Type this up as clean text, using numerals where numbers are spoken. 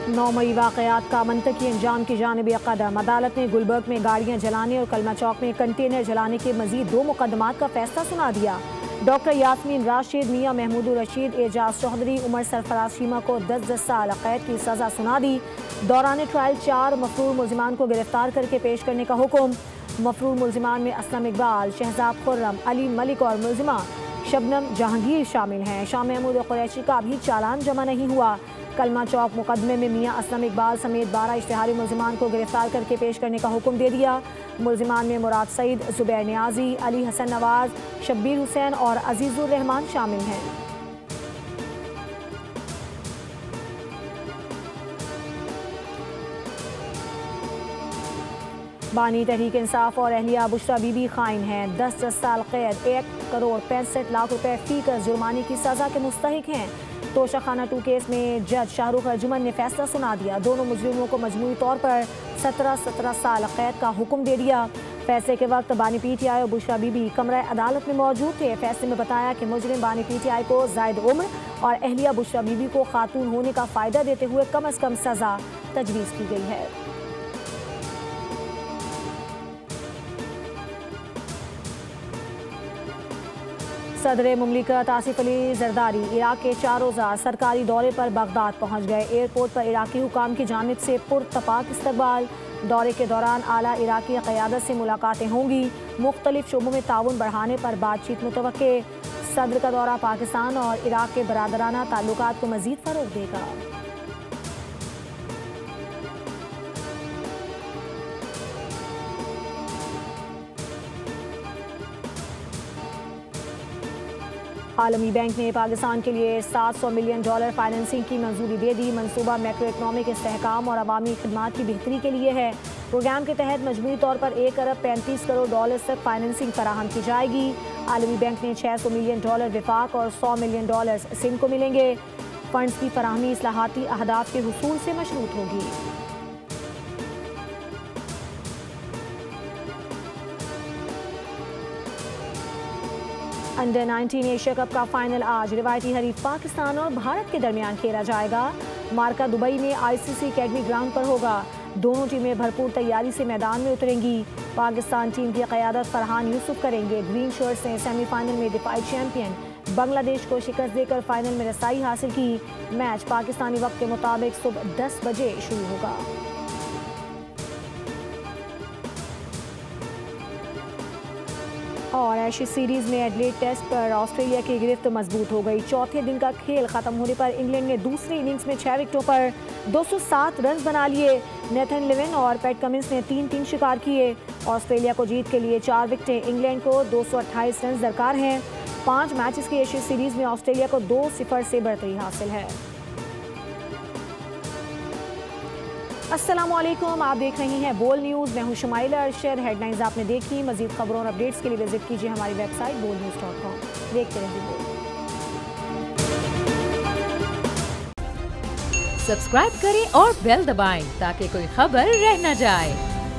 9 मई वाक़यात का मंतकी अंजाम की जानिब कदम। अदालत ने गुलबर्ग में गाड़ियाँ जलाने और कलमा चौक में कंटेनर जलाने के मजीद 2 मुकदमात का फैसला सुना दिया। डॉक्टर यास्मीन राशिद, मियाँ महमूद रशीद, एजाज चौधरी, उमर सरफराज शीमा को 10-10 साल कैद की सज़ा सुना दी। दौरान ट्रायल 4 मफरूर मुल्ज़िमान को गिरफ्तार करके पेश करने का हुक्म। मफरूर मुल्ज़िमान में असलम इकबाल, शहजाद खुर्रम, अली मलिक और मुल्ज़िमा शबनम जहांगीर शामिल हैं। शाह महमूद कुरैशी का अभी चालान जमा नहीं हुआ। कलमा चौक मुकदमे में मियाँ असलम इकबाल समेत 12 इश्तिहारी मुल्ज़िमान को गिरफ्तार करके पेश करने का हुक्म दे दिया। मुल्ज़िमान में मुराद सईद, जुबैर नियाजी, अली हसन नवाज, शब्बीर हुसैन और अजीज़ुर रहमान शामिल हैं। बानी तहरीक इंसाफ और अहलिया बुशरा बीबी खाइन हैं। 10-10 साल कैद, 1 करोड़ 65 लाख रुपए फी कर जुर्माने की सज़ा के मुस्तहिक हैं। तोशाखाना 2 केस में जज शाहरुख अर्जुमन ने फैसला सुना दिया। दोनों मुजरिमों को मजमूई तौर पर 17-17 साल कैद का हुक्म दे दिया। फैसले के वक्त बानी PTI और बुशरा बीबी कमरा अदालत में मौजूद थे। फैसले में बताया कि मुजरिम बानी PTI को जायद उम्र और अहलिया बुशरा बीबी को खातून होने का फ़ायदा देते हुए कम अज़ कम सज़ा तजवीज़ की गई है। सदर मुमलिकत आसिफ अली जरदारी इराक के 4 रोज़ा सरकारी दौरे पर बगदाद पहुँच गए। एयरपोर्ट पर इराकी हुकाम की जानिब से पुरतपाक इस्तकबाल। दौरे के दौरान आला इराकी क़यादत से मुलाकातें होंगी। मुख्तलिफ शोबों में ताउन बढ़ाने पर बातचीत मुतवक्के। सदर का दौरा पाकिस्तान और इराक के बरादराना ताल्लुकात को मज़ीद फ़रोग़ देगा। आलमी बैंक ने पाकिस्तान के लिए $700 मिलियन फाइनेंसिंग की मंजूरी दे दी। मनसूबा मैक्रो इकनॉमिक इस्तेहकाम और अवामी खिदमात की बेहतरी के लिए है। प्रोग्राम के तहत मजमूई तौर पर $1 अरब 35 करोड़ तक फाइनेंसिंग फराहम की जाएगी। आलमी बैंक ने $600 मिलियन विफाक और $100 मिलियन सिंध को मिलेंगे। फंड्स की फराहमी इस्लाहाती अहदाफ के हुसूल से मशरूत होगी। अंडर 19 एशिया कप का फाइनल आज रिवायती हरीफ पाकिस्तान और भारत के दरमियान खेला जाएगा। मार्का दुबई में ICC अकेडमी ग्राउंड पर होगा। दोनों टीमें भरपूर तैयारी से मैदान में उतरेंगी। पाकिस्तान टीम की क़यादत फरहान यूसुफ करेंगे। ग्रीन शर्ट्स ने सेमीफाइनल में दिफाई चैंपियन बांग्लादेश को शिकस्त देकर फाइनल में रसाई हासिल की। मैच पाकिस्तानी वक्त के मुताबिक सुबह 10 बजे शुरू होगा। और एशेज सीरीज में एडलेड टेस्ट पर ऑस्ट्रेलिया की गिरफ्त मजबूत हो गई। चौथे दिन का खेल खत्म होने पर इंग्लैंड ने दूसरी इनिंग्स में 6 विकेटों पर 207 रन बना लिए। नेथन लिवन और पैट कमिंस ने 3-3 शिकार किए। ऑस्ट्रेलिया को जीत के लिए 4 विकेटें, इंग्लैंड को 228 रन दरकार हैं। 5 मैचेस की एशेज सीरीज में ऑस्ट्रेलिया को 2-0 से बढ़तरी हासिल है। अस्सलामुअलैकुम, आप देख रही हैं बोल न्यूज़। मैं हूं शुमाइला अरशद। हेडलाइंस आपने देखी। मजीद खबरों और अपडेट्स के लिए विजिट कीजिए हमारी वेबसाइट bolnews.com। देखते रहिए बोल। सब्सक्राइब करें और बेल दबाएं ताकि कोई खबर रह न जाए।